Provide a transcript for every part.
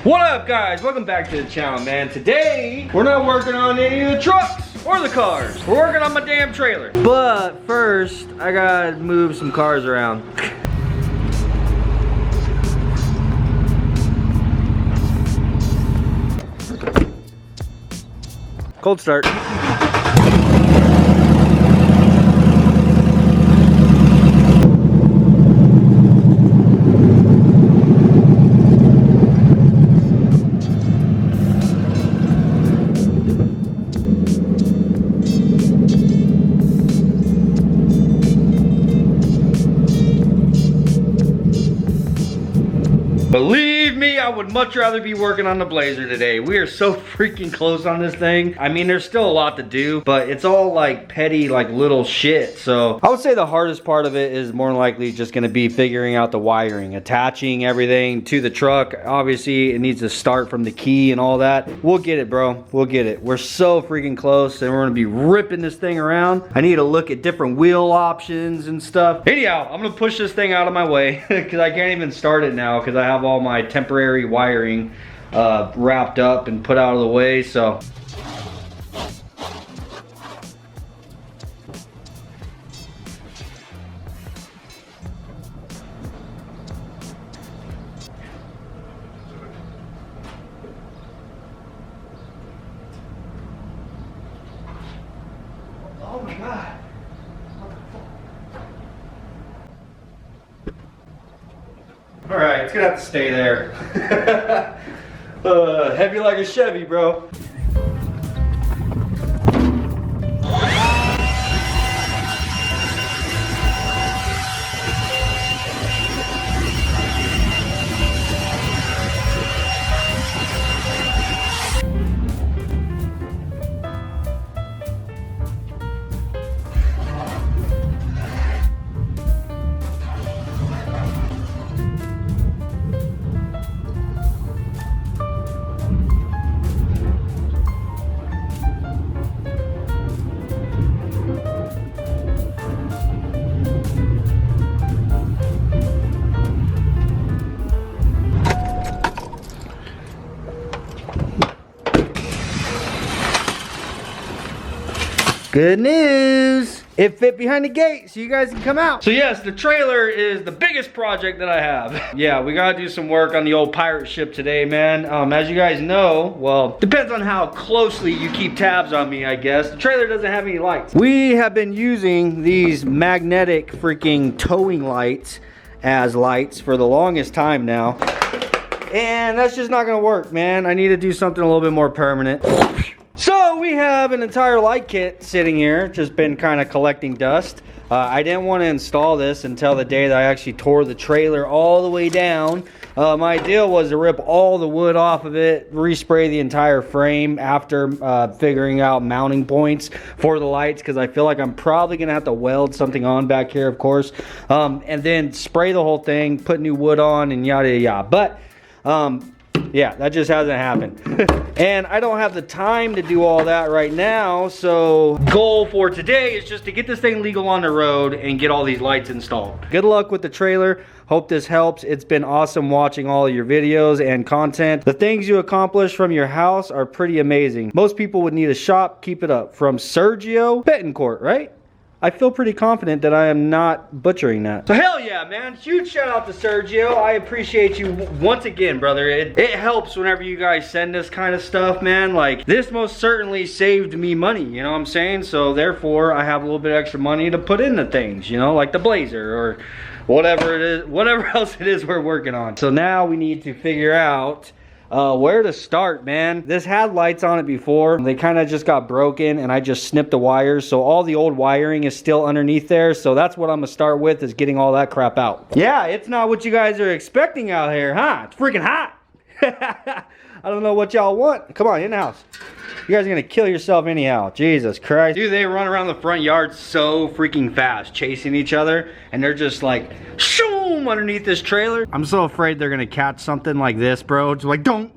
What up, guys? Welcome back to the channel, man. Today, we're not working on any of the trucks or the cars. We're working on my damn trailer. But first, I gotta move some cars around. Cold start. Believe me, I would much rather be working on the Blazer today. We are so freaking close on this thing. I mean, there's still a lot to do, but it's all like petty, like little shit. So I would say the hardest part of it is more than likely just gonna be figuring out the wiring, attaching everything to the truck. Obviously, it needs to start from the key and all that. We'll get it, bro. We'll get it. We're so freaking close and we're gonna be ripping this thing around. I need to look at different wheel options and stuff. Anyhow, I'm gonna push this thing out of my way because I can't even start it now because I have all my temporary wiring wrapped up and put out of the way. So oh my god. All right, it's gonna have to stay there. Heavy like a Chevy, bro. Good news! It fit behind the gate so you guys can come out. So yes, the trailer is the biggest project that I have. Yeah, we gotta do some work on the old pirate ship today, man. As you guys know, well, depends on how closely you keep tabs on me, I guess. The trailer doesn't have any lights. We have been using these magnetic freaking towing lights as lights for the longest time now. And that's just not gonna work, man. I need to do something a little bit more permanent. So we have an entire light kit sitting here, just been kind of collecting dust. I didn't want to install this until the day that I actually tore the trailer all the way down. My deal was to rip all the wood off of it, respray the entire frame after figuring out mounting points for the lights, because I feel like I'm probably going to have to weld something on back here, of course. And then spray the whole thing, put new wood on, and yada yada. But yeah, that just hasn't happened. And I don't have the time to do all that right now, so goal for today is just to get this thing legal on the road and get all these lights installed. Good luck with the trailer. Hope this helps. It's been awesome watching all of your videos and content. The things you accomplish from your house are pretty amazing. Most people would need a shop. Keep it up. From Sergio Betancourt, right? I feel pretty confident that I am not butchering that. So hell yeah, man. Huge shout out to Sergio. I appreciate you once again, brother. It helps whenever you guys send this kind of stuff, man. Like, this most certainly saved me money, you know what I'm saying? So therefore, I have a little bit extra money to put into things, you know, like the Blazer or whatever it is, whatever else it is we're working on. So now we need to figure out where to start, man. This had lights on it before. They kind of just got broken and I just snipped the wires. So all the old wiring is still underneath there. So that's what I'm gonna start with, is getting all that crap out. Yeah, it's not what you guys are expecting out here, huh? It's freaking hot. I don't know what y'all want. Come on, in the house. You guys are gonna kill yourself anyhow. Jesus Christ. Dude, they run around the front yard so freaking fast, chasing each other, and they're just like, shoom, underneath this trailer. I'm so afraid they're gonna catch something like this, bro. Just like, don't,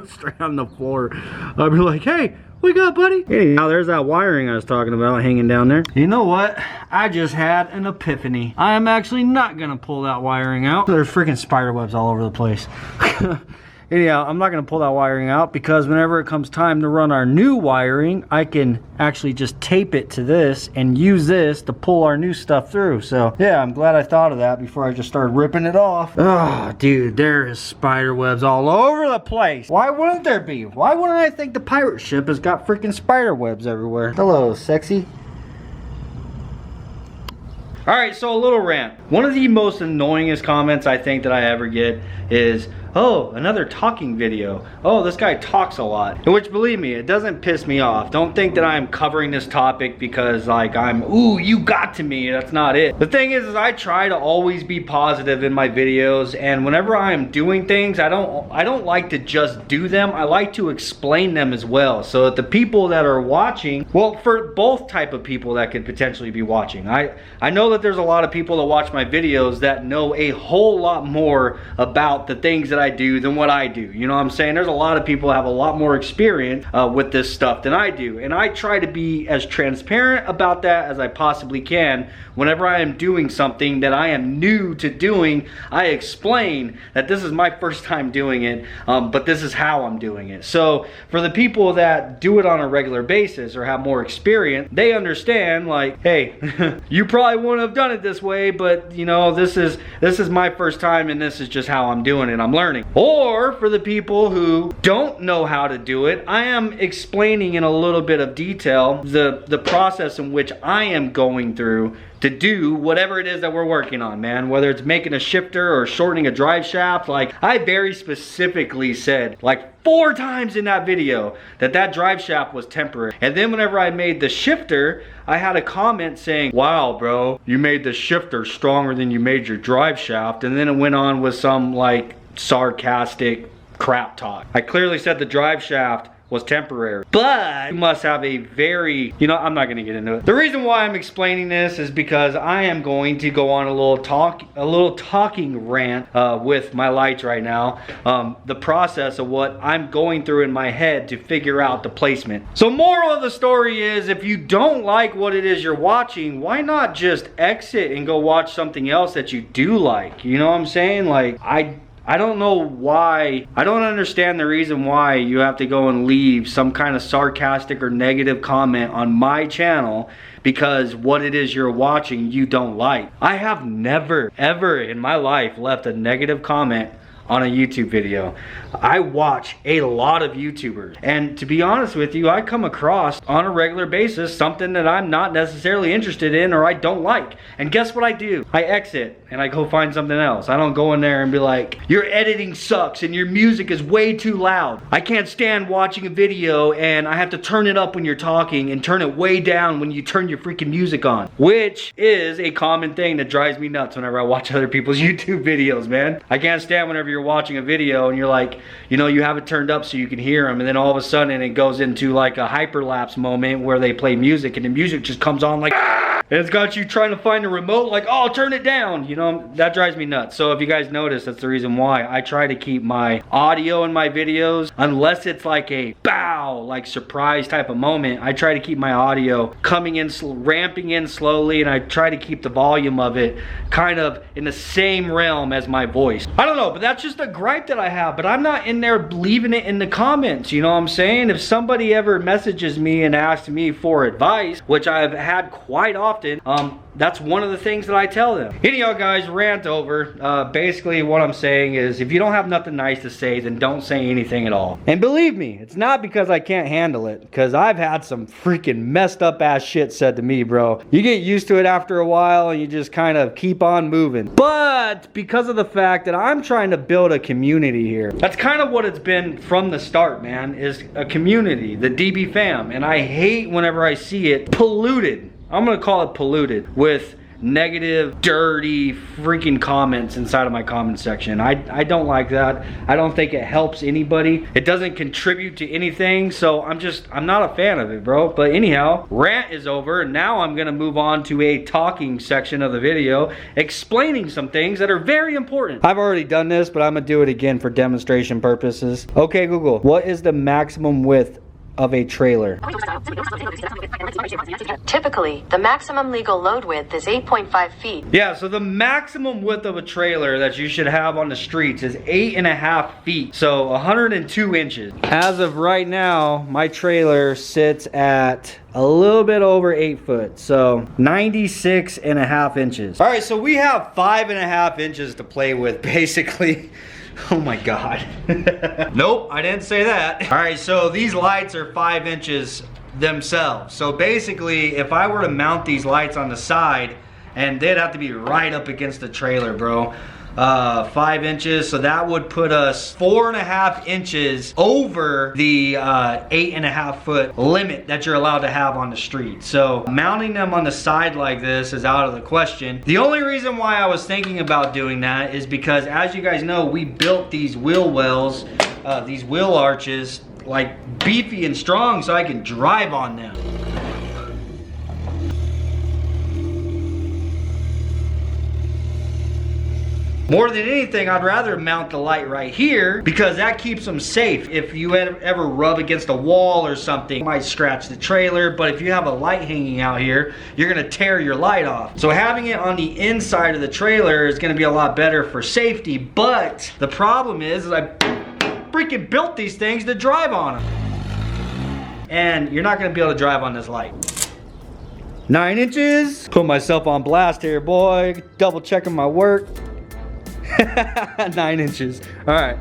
straight on the floor. I'll be like, hey, what you got, buddy? Hey, now there's that wiring I was talking about hanging down there. You know what? I just had an epiphany. I am actually not gonna pull that wiring out. There's freaking spider webs all over the place. anyhow, I'm not gonna pull that wiring out because whenever it comes time to run our new wiring, I can actually just tape it to this and use this to pull our new stuff through. So yeah, I'm glad I thought of that before I just started ripping it off. Oh, dude, there is spider webs all over the place. Why wouldn't there be? Why wouldn't I think the pirate ship has got freaking spider webs everywhere? Hello, sexy. Alright, so a little rant. One of the most annoyingest comments I think that I ever get is, oh, another talking video. Oh, this guy talks a lot. Which, believe me, it doesn't piss me off. Don't think that I'm covering this topic because like I'm, ooh, you got to me. That's not it. The thing is I try to always be positive in my videos, and whenever I'm doing things, I don't like to just do them. I like to explain them as well. So that the people that are watching, well, for both type of people that could potentially be watching. I know that there's a lot of people that watch my videos that know a whole lot more about the things that I do than what I do. You know what I'm saying? There's a lot of people that have a lot more experience with this stuff than I do. And I try to be as transparent about that as I possibly can. Whenever I am doing something that I am new to doing, I explain that this is my first time doing it, but this is how I'm doing it. So for the people that do it on a regular basis or have more experience, they understand like, hey, you probably wouldn't have done it this way, but you know, this is my first time and this is just how I'm doing it. I'm learning. Or for the people who don't know how to do it, I am explaining in a little bit of detail the process in which I am going through to do whatever it is that we're working on, man. Whether it's making a shifter or shortening a drive shaft, like I very specifically said like 4 times in that video that drive shaft was temporary. And then whenever I made the shifter, I had a comment saying, wow, bro, you made the shifter stronger than you made your drive shaft. And then it went on with some like sarcastic crap talk. I clearly said the drive shaft was temporary, but you must have a very, you know, I'm not gonna get into it. The reason why I'm explaining this is because I am going to go on a little talking rant with my lights right now. The process of what I'm going through in my head to figure out the placement. So moral of the story is, if you don't like what it is you're watching, why not just exit and go watch something else that you do like? You know what I'm saying? Like, I don't know why, I don't understand the reason why you have to go and leave some kind of sarcastic or negative comment on my channel because what it is you're watching you don't like. I have never, ever in my life left a negative comment on a YouTube video. I watch a lot of YouTubers, and to be honest with you, I come across on a regular basis something that I'm not necessarily interested in or I don't like, and guess what I do? I exit and I go find something else. I don't go in there and be like, your editing sucks and your music is way too loud. I can't stand watching a video and I have to turn it up when you're talking and turn it way down when you turn your freaking music on, which is a common thing that drives me nuts whenever I watch other people's YouTube videos, man. I can't stand whenever you're watching a video and you're like, you know, you have it turned up so you can hear them, and then all of a sudden it goes into like a hyperlapse moment where they play music and the music just comes on like, and it's got you trying to find the remote like, oh, turn it down. You know, that drives me nuts. So if you guys notice, that's the reason why I try to keep my audio in my videos, unless it's like a bow, like surprise type of moment, I try to keep my audio coming in, ramping in slowly, and I try to keep the volume of it kind of in the same realm as my voice. I don't know, but that's just a gripe that I have, but I'm not in there leaving it in the comments, you know what I'm saying? If somebody ever messages me and asks me for advice, which I've had quite often, that's one of the things that I tell them. Anyhow, guys, rant over. Basically what I'm saying is, if you don't have nothing nice to say, then don't say anything at all. And believe me, it's not because I can't handle it, because I've had some freaking messed up ass shit said to me, bro. You get used to it after a while and you just kind of keep on moving. But because of the fact that I'm trying to build a community here, that's kind of what it's been from the start, man, is a community, the DBFam. And I hate whenever I see it polluted. I'm gonna call it polluted with negative, dirty, freaking comments inside of my comment section. I don't like that. I don't think it helps anybody. It doesn't contribute to anything, so I'm not a fan of it, bro. But anyhow, rant is over. Now I'm gonna move on to a talking section of the video, explaining some things that are very important. I've already done this, but I'm gonna do it again for demonstration purposes. Okay, Google, what is the maximum width of a trailer? Typically, the maximum legal load width is 8.5 feet. Yeah, so the maximum width of a trailer that you should have on the streets is 8.5 feet. So 102 inches. As of right now, my trailer sits at a little bit over 8 foot. So 96.5 inches. All right, so we have 5.5 inches to play with, basically. Oh my God. Nope, I didn't say that. All right, so these lights are 5 inches themselves. So basically, if I were to mount these lights on the side, and they'd have to be right up against the trailer, bro. 5 inches, so that would put us 4.5 inches over the 8.5 foot limit that you're allowed to have on the street. So mounting them on the side like this is out of the question. The only reason why I was thinking about doing that is because, as you guys know, we built these wheel wells, these wheel arches, like beefy and strong, so I can drive on them. More than anything, I'd rather mount the light right here because that keeps them safe. If you ever rub against a wall or something, it might scratch the trailer, but if you have a light hanging out here, you're gonna tear your light off. So having it on the inside of the trailer is gonna be a lot better for safety, but the problem is I freaking built these things to drive on them. And you're not gonna be able to drive on this light. 9 inches. Put myself on blast here, boy. Double checking my work. 9 inches. All right.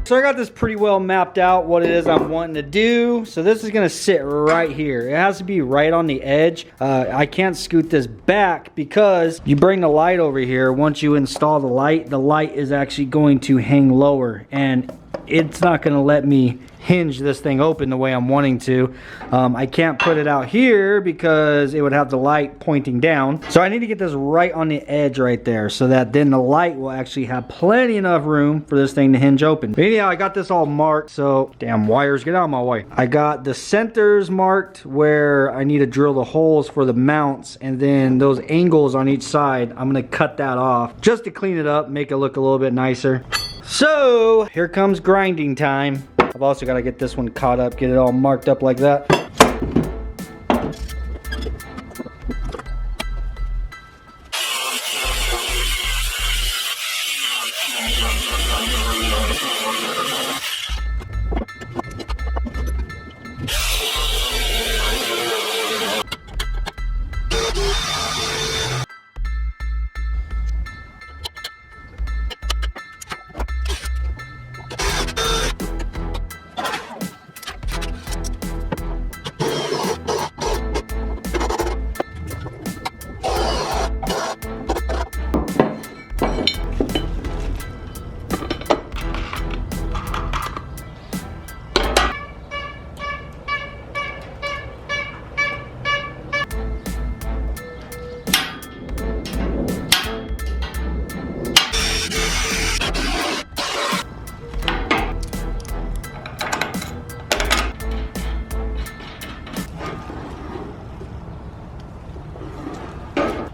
So I got this pretty well mapped out what it is I'm wanting to do. So this is gonna sit right here. It has to be right on the edge. I can't scoot this back because you bring the light over here. Once you install the light is actually going to hang lower, and it's not gonna let me hinge this thing open the way I'm wanting to. I can't put it out here because it would have the light pointing down. So I need to get this right on the edge right there so that then the light will actually have plenty enough room for this thing to hinge open. But anyhow, I got this all marked, so damn wires, get out of my way. I got the centers marked where I need to drill the holes for the mounts, and then those angles on each side, I'm gonna cut that off just to clean it up, make it look a little bit nicer. So here comes grinding time. I've also got to get this one caught up, get it all marked up like that.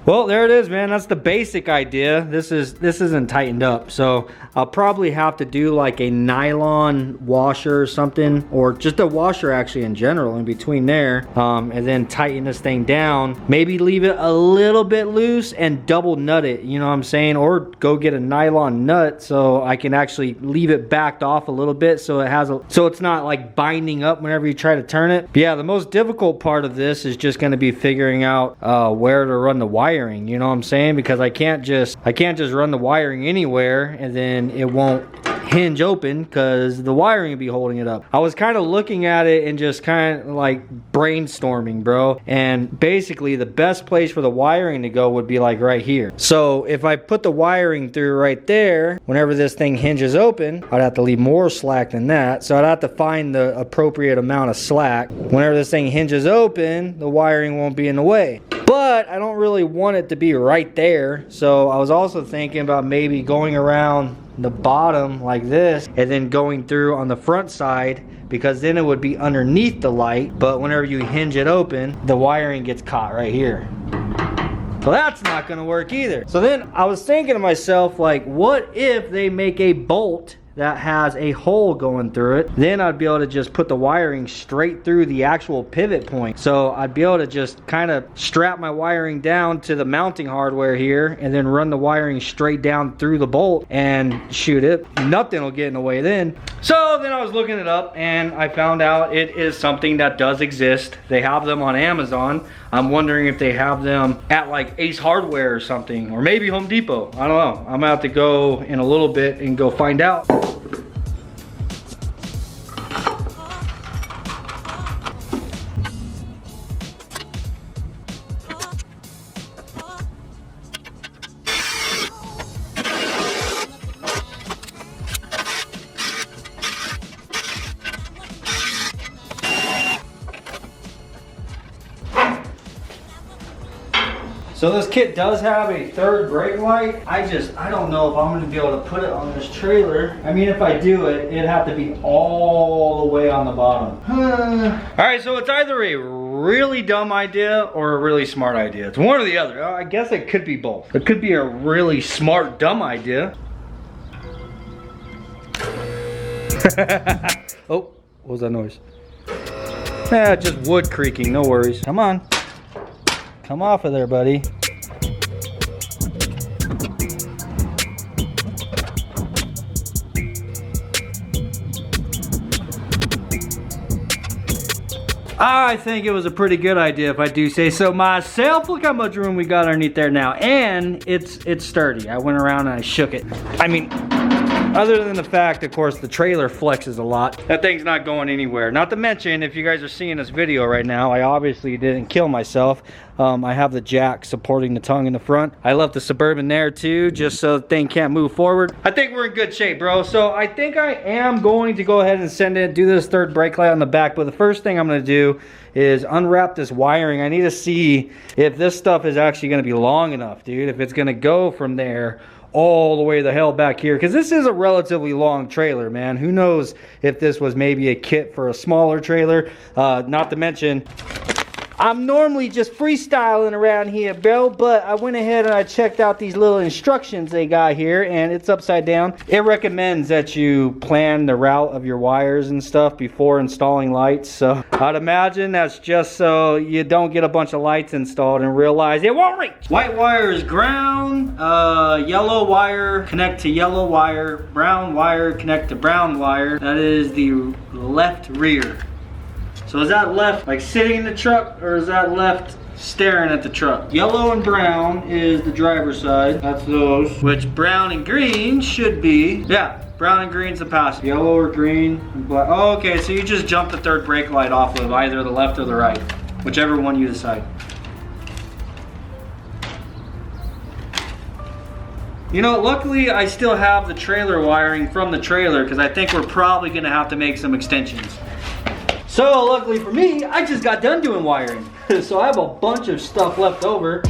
Well, there it is, man. That's the basic idea. This isn't tightened up, so I'll probably have to do like a nylon washer or something, or just a washer actually in general in between there, and then tighten this thing down. Maybe leave it a little bit loose and double nut it, you know what I'm saying? Or go get a nylon nut so I can actually leave it backed off a little bit so it's not like binding up whenever you try to turn it. But yeah, the most difficult part of this is just going to be figuring out where to run the wiring, you know what I'm saying? Because I can't just run the wiring anywhere and then it won't hinge open because the wiring will be holding it up. I was kind of looking at it and just kind of like brainstorming, bro, and basically the best place for the wiring to go would be like right here. So if I put the wiring through right there, whenever this thing hinges open, I'd have to leave more slack than that, so I'd have to find the appropriate amount of slack. Whenever this thing hinges open, the wiring won't be in the way. But I don't really want it to be right there, so I was also thinking about maybe going around the bottom like this and then going through on the front side, because then it would be underneath the light, but whenever you hinge it open, the wiring gets caught right here. So that's not gonna work either. So then I was thinking to myself, like, what if they make a bolt that has a hole going through it? Then I'd be able to just put the wiring straight through the actual pivot point. So I'd be able to just kind of strap my wiring down to the mounting hardware here and then run the wiring straight down through the bolt and shoot it. Nothing will get in the way then. So then I was looking it up and I found out it is something that does exist. They have them on Amazon. I'm wondering if they have them at like Ace Hardware or something, or maybe Home Depot. I don't know. I'm gonna have to go in a little bit and go find out. So this kit does have a third brake light. I don't know if I'm gonna be able to put it on this trailer. I mean, if I do it, it'd have to be all the way on the bottom. All right, so it's either a really dumb idea or a really smart idea. It's one or the other. I guess it could be both. It could be a really smart, dumb idea. Oh, what was that noise? Just wood creaking, no worries. Come on. Come off of there, buddy. I think it was a pretty good idea if I do say so myself. Look how much room we got underneath there now. And it's sturdy. I went around and I shook it. I mean, other than the fact, of course, the trailer flexes a lot. That thing's not going anywhere. Not to mention, if you guys are seeing this video right now, I obviously didn't kill myself. I have the jack supporting the tongue in the front. I left the Suburban there too, just so the thing can't move forward. I think we're in good shape, bro. So I think I am going to go ahead and send it, do this third brake light on the back. But the first thing I'm gonna do is unwrap this wiring. I need to see if this stuff is actually gonna be long enough, dude. If it's gonna go from there all the way the hell back here, because this is a relatively long trailer, man. Who knows if this was maybe a kit for a smaller trailer. Not to mention, I'm normally just freestyling around here, bro, but I went ahead and I checked out these little instructions they got here, and it's upside down. It recommends that you plan the route of your wires and stuff before installing lights, so I'd imagine that's just so you don't get a bunch of lights installed and realize it won't reach. White wire is ground, yellow wire connect to yellow wire, brown wire connect to brown wire. That is the left rear. So is that left like sitting in the truck, or is that left staring at the truck? Yellow and brown is the driver's side. That's those. Which brown and green should be, yeah, brown and green's the passenger. Yellow or green and black. Oh, okay, so you just jump the third brake light off of either the left or the right, whichever one you decide. You know, luckily I still have the trailer wiring from the trailer, because I think we're probably gonna have to make some extensions. So luckily for me, I just got done doing wiring. So I have a bunch of stuff left over.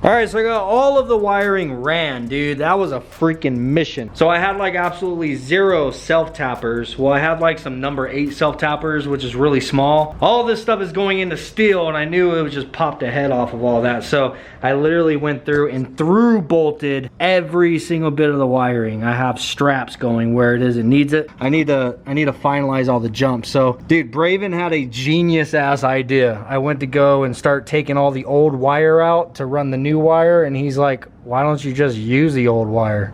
All right, so I got all of the wiring ran, dude. That was a freaking mission. So I had like absolutely 0 self-tappers. Well, I had like some number 8 self-tappers, which is really small. All this stuff is going into steel, and I knew it would just pop the head off of all that. So I literally went through and bolted every single bit of the wiring. I have straps going where it needs it. I need to finalize all the jumps. So, dude, Braven had a genius ass idea. I went to go and start taking all the old wire out to run the new wire, and he's like, why don't you just use the old wire?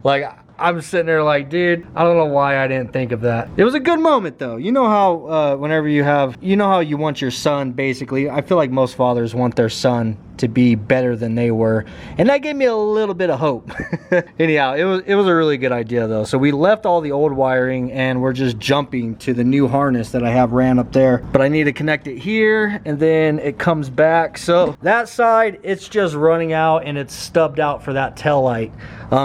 Like, I'm sitting there like, dude, I don't know why I didn't think of that. It was a good moment though. You know how whenever you have, you know how you want your son, basically, I feel like most fathers want their son to be better than they were, and that gave me a little bit of hope. Anyhow, it was a really good idea though. So we left all the old wiring and we're just jumping to the new harness that I have ran up there, but I need to connect it here and then it comes back. So that side, it's just running out and it's stubbed out for that tail light.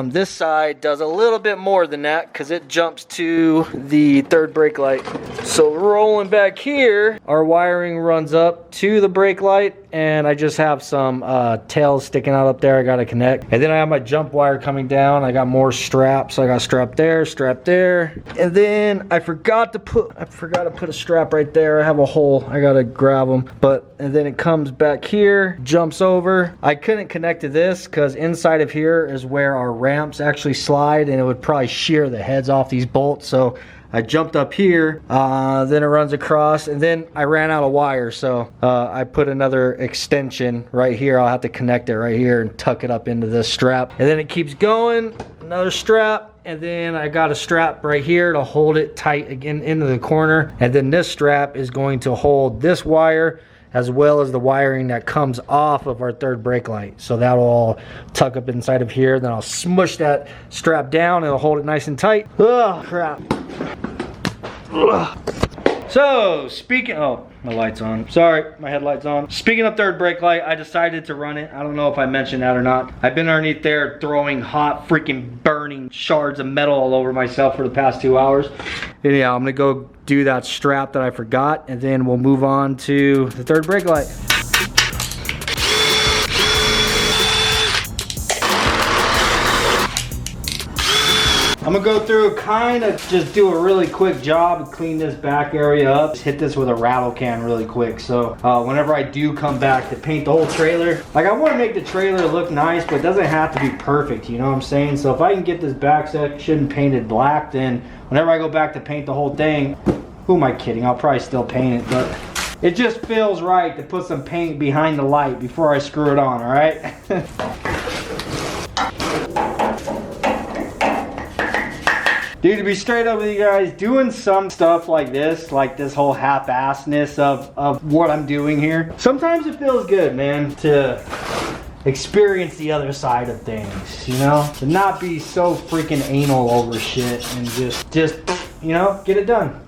This side does a little bit more than that because it jumps to the third brake light. So rolling back here, our wiring runs up to the brake light, and I just have some some tails sticking out up there I gotta connect. And then I have my jump wire coming down. I got more straps. So I got strap there. And then I forgot to put a strap right there. I have a hole. I gotta grab them. And then it comes back here, jumps over. I couldn't connect to this because inside of here is where our ramps actually slide, and it would probably shear the heads off these bolts. So I jumped up here, then it runs across, and then I ran out of wire, so I put another extension right here. I'll have to connect it right here and tuck it up into this strap. And then it keeps going, another strap, and then I got a strap right here to hold it tight again into the corner. And then this strap is going to hold this wire as well as the wiring that comes off of our third brake light. So that'll all tuck up inside of here. Then I'll smush that strap down and it'll hold it nice and tight. Oh, crap. Ugh. So, oh, my light's on. Sorry, my headlight's on. Speaking of third brake light, I decided to run it. I don't know if I mentioned that or not. I've been underneath there throwing hot, freaking burning shards of metal all over myself for the past 2 hours. Anyhow, I'm gonna go do that strap that I forgot, and then we'll move on to the third brake light. I'm gonna go through, kind of just do a really quick job and clean this back area up. Just hit this with a rattle can really quick. So whenever I do come back to paint the whole trailer, like I want to make the trailer look nice, but it doesn't have to be perfect, you know what I'm saying? So if I can get this back section painted black, then whenever I go back to paint the whole thing, who am I kidding? I'll probably still paint it, but it just feels right to put some paint behind the light before I screw it on, all right? Dude, to be straight up with you guys, doing some stuff like this whole half-assness of what I'm doing here, sometimes it feels good, man, to experience the other side of things, you know? To not be so freaking anal over shit and just, you know, get it done.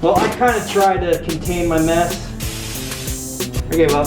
Well, I kind of try to contain my mess. I gave up.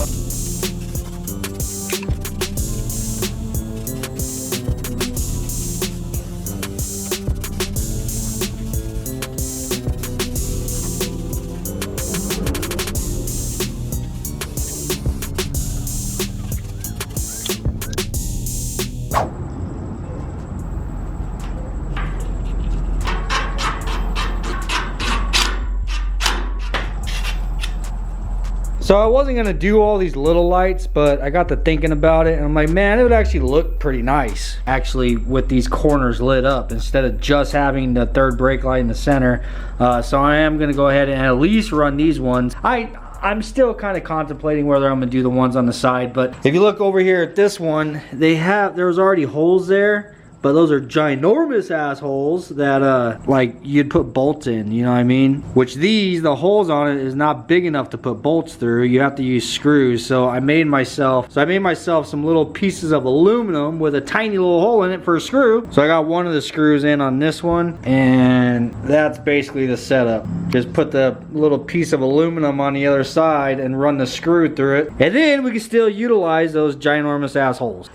So I wasn't gonna do all these little lights, but I got to thinking about it and I'm like, man, it would actually look pretty nice actually with these corners lit up instead of just having the third brake light in the center. So I am gonna go ahead and at least run these ones. I'm still kind of contemplating whether I'm gonna do the ones on the side, but if you look over here at this one, there's already holes there. But those are ginormous assholes that like you'd put bolts in, you know what I mean? Which the holes on it is not big enough to put bolts through. You have to use screws. So I made myself some little pieces of aluminum with a tiny little hole in it for a screw. So I got one of the screws in on this one, and that's basically the setup. Just put the little piece of aluminum on the other side and run the screw through it. And then we can still utilize those ginormous assholes.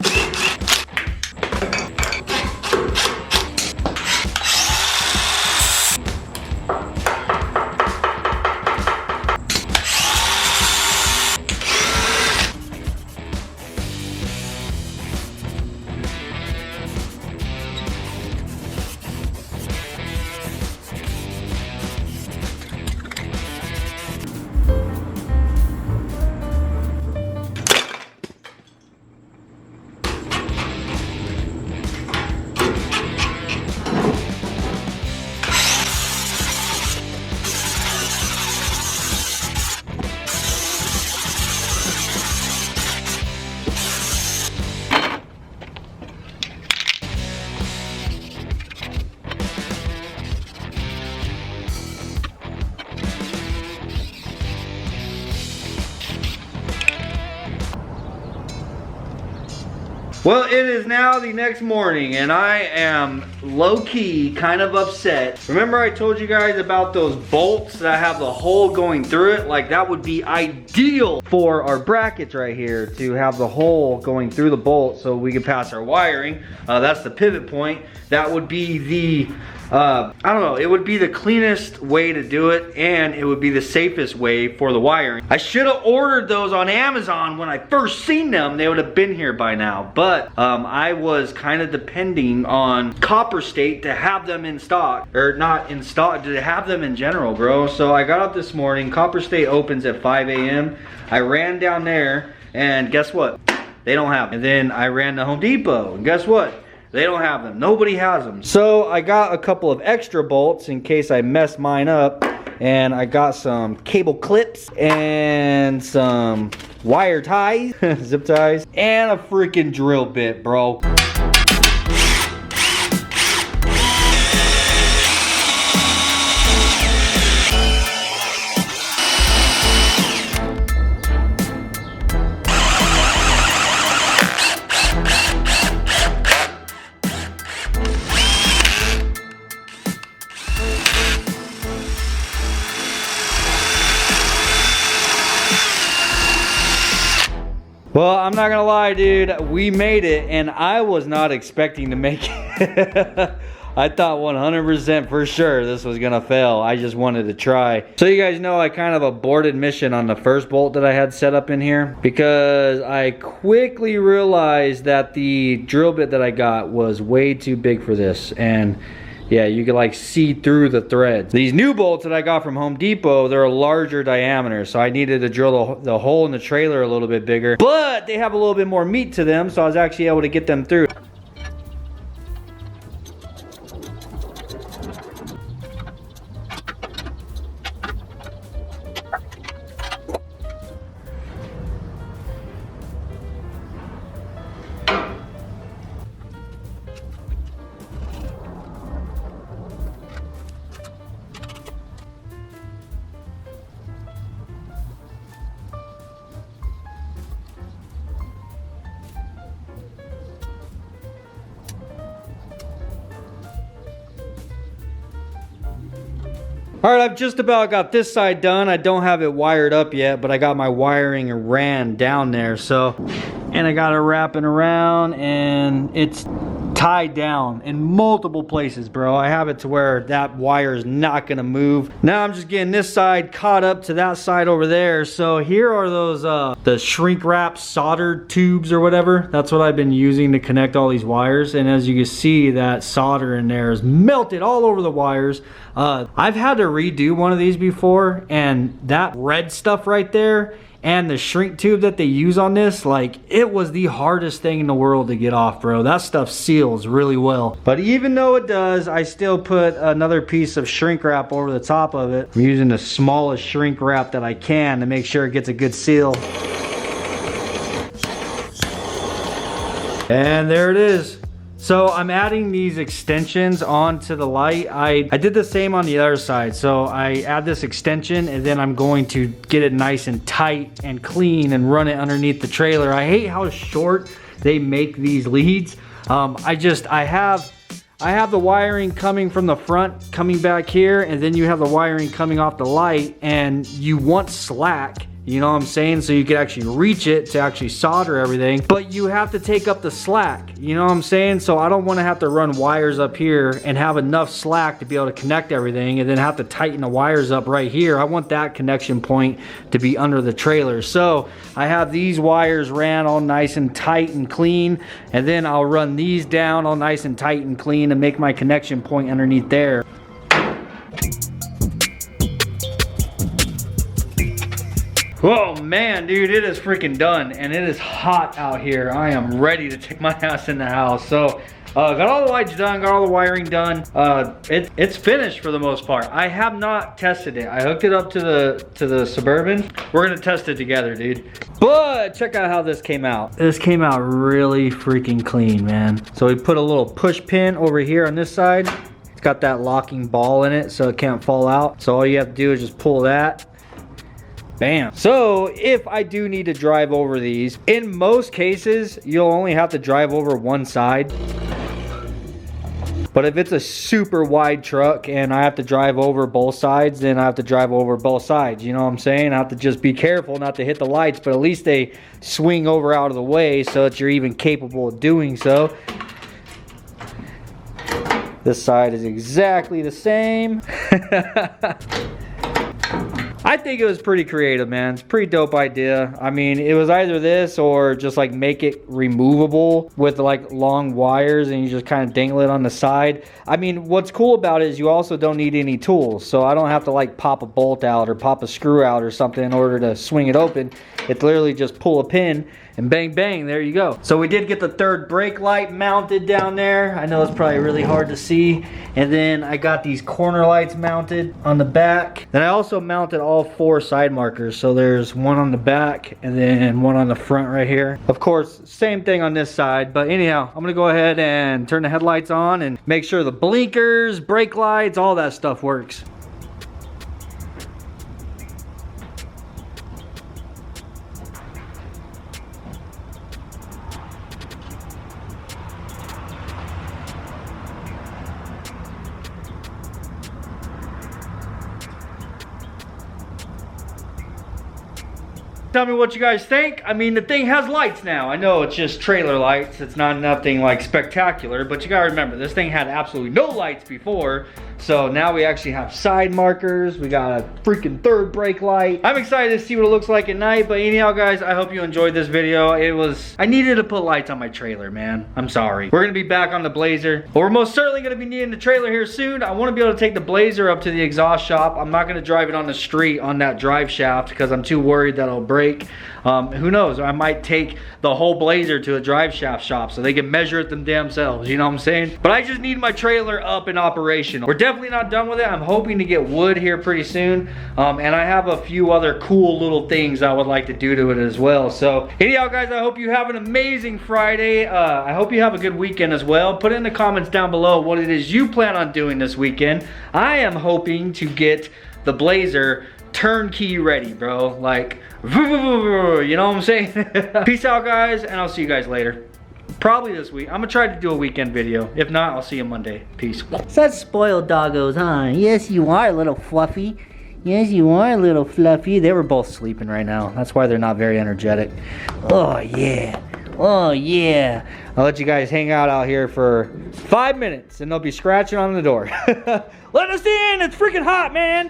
Well, it is now the next morning and I am low-key kind of upset. Remember I told you guys about those bolts that have the hole going through it? Like that would be ideal for our brackets right here, to have the hole going through the bolt so we can pass our wiring. That's the pivot point. That would be the I don't know, it would be the cleanest way to do it, and it would be the safest way for the wiring. I should have ordered those on Amazon when I first seen them. They would have been here by now, but I was kind of depending on Copper State to have them in stock, or not in stock, to have them in general, bro. So I got up this morning. Copper State opens at 5 a.m. I ran down there, and guess what? They don't have them. And then I ran to Home Depot, and guess what? They don't have them. Nobody has them. So I got a couple of extra bolts in case I messed mine up. And I got some cable clips and some wire ties, zip ties, and a freaking drill bit, bro. Well, I'm not gonna lie, dude, we made it, and I was not expecting to make it. I thought 100% for sure this was gonna fail. I just wanted to try. So you guys know I kind of aborted mission on the first bolt that I had set up in here, because I quickly realized that the drill bit that I got was way too big for this, and yeah, you can like see through the threads. These new bolts that I got from Home Depot, they're a larger diameter, so I needed to drill the hole in the trailer a little bit bigger, but they have a little bit more meat to them, so I was actually able to get them through. All right, I've just about got this side done. I don't have it wired up yet, but I got my wiring ran down there. So, and I got it wrapping around, and it's tied down in multiple places, bro. I have it to where that wire is not gonna move. Now I'm just getting this side caught up to that side over there. So here are those the shrink wrap soldered tubes or whatever. That's what I've been using to connect all these wires. And as you can see, that solder in there is melted all over the wires. I've had to redo one of these before, and that red stuff right there and the shrink tube that they use on this, like, it was the hardest thing in the world to get off, bro. That stuff seals really well. But even though it does, I still put another piece of shrink wrap over the top of it. I'm using the smallest shrink wrap that I can to make sure it gets a good seal. And there it is. So I'm adding these extensions onto the light. I did the same on the other side. So I add this extension, and then I'm going to get it nice and tight and clean and run it underneath the trailer. I hate how short they make these leads. I have the wiring coming from the front, coming back here, and then you have the wiring coming off the light, and you want slack. You know what I'm saying? So you can actually reach it to actually solder everything, but you have to take up the slack. You know what I'm saying? So I don't want to have to run wires up here and have enough slack to be able to connect everything, and then have to tighten the wires up right here. I want that connection point to be under the trailer. So I have these wires ran all nice and tight and clean, and then I'll run these down all nice and tight and clean and make my connection point underneath there. Oh man, dude, it is freaking done, and it is hot out here. I am ready to take my ass in the house. So, got all the lights done, got all the wiring done. It's finished for the most part. I have not tested it. I hooked it up to the Suburban. We're gonna test it together, dude. But check out how this came out. This came out really freaking clean, man. So we put a little push pin over here on this side. It's got that locking ball in it, so it can't fall out. So all you have to do is just pull that. Bam. So if I do need to drive over these, in most cases, you'll only have to drive over one side. But if it's a super wide truck and I have to drive over both sides, then I have to drive over both sides. You know what I'm saying? I have to just be careful not to hit the lights, but at least they swing over out of the way so that you're even capable of doing so. This side is exactly the same. I think it was pretty creative, man. It's a pretty dope idea. I mean, it was either this or just like make it removable with like long wires and you just kind of dangle it on the side. I mean, what's cool about it is you also don't need any tools. So I don't have to like pop a bolt out or pop a screw out or something in order to swing it open. It's literally just pull a pin and bang, bang, there you go. So we did get the third brake light mounted down there. I know it's probably really hard to see. And then I got these corner lights mounted on the back. Then I also mounted all 4 side markers. So there's one on the back and then one on the front right here. Of course, same thing on this side. But anyhow, I'm gonna go ahead and turn the headlights on and make sure the blinkers, brake lights, all that stuff works. Tell me what you guys think. I mean, the thing has lights now. I know it's just trailer lights. It's not nothing like spectacular, but you gotta remember, this thing had absolutely no lights before. So now we actually have side markers. We got a freaking third brake light. I'm excited to see what it looks like at night. But anyhow, guys, I hope you enjoyed this video. I needed to put lights on my trailer, man. I'm sorry. We're gonna be back on the Blazer. But we're most certainly gonna be needing the trailer here soon. I wanna be able to take the Blazer up to the exhaust shop. I'm not gonna drive it on the street on that drive shaft because I'm too worried that it'll break. Who knows? I might take the whole Blazer to a drive shaft shop so they can measure it themselves, you know what I'm saying? But I just need my trailer up and operational. We're definitely not done with it. I'm hoping to get wood here pretty soon. And I have a few other cool little things I would like to do to it as well. So anyhow, guys, I hope you have an amazing Friday. I hope you have a good weekend as well. Put in the comments down below what it is you plan on doing this weekend. I am hoping to get the Blazer turnkey ready, bro. Like, you know what I'm saying? Peace out, guys, and I'll see you guys later. Probably this week. I'm gonna try to do a weekend video. If not, I'll see you Monday. Peace. Such spoiled doggos, huh? Yes, you are, little fluffy. Yes, you are, little fluffy. They were both sleeping right now. That's why they're not very energetic. Oh, yeah. Oh, yeah. I'll let you guys hang out here for 5 minutes, and they'll be scratching on the door. Let us in! It's freaking hot, man!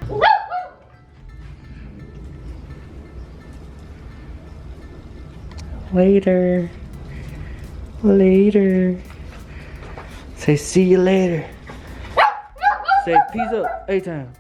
Later. Later. Say see you later. Say peace up. A-time.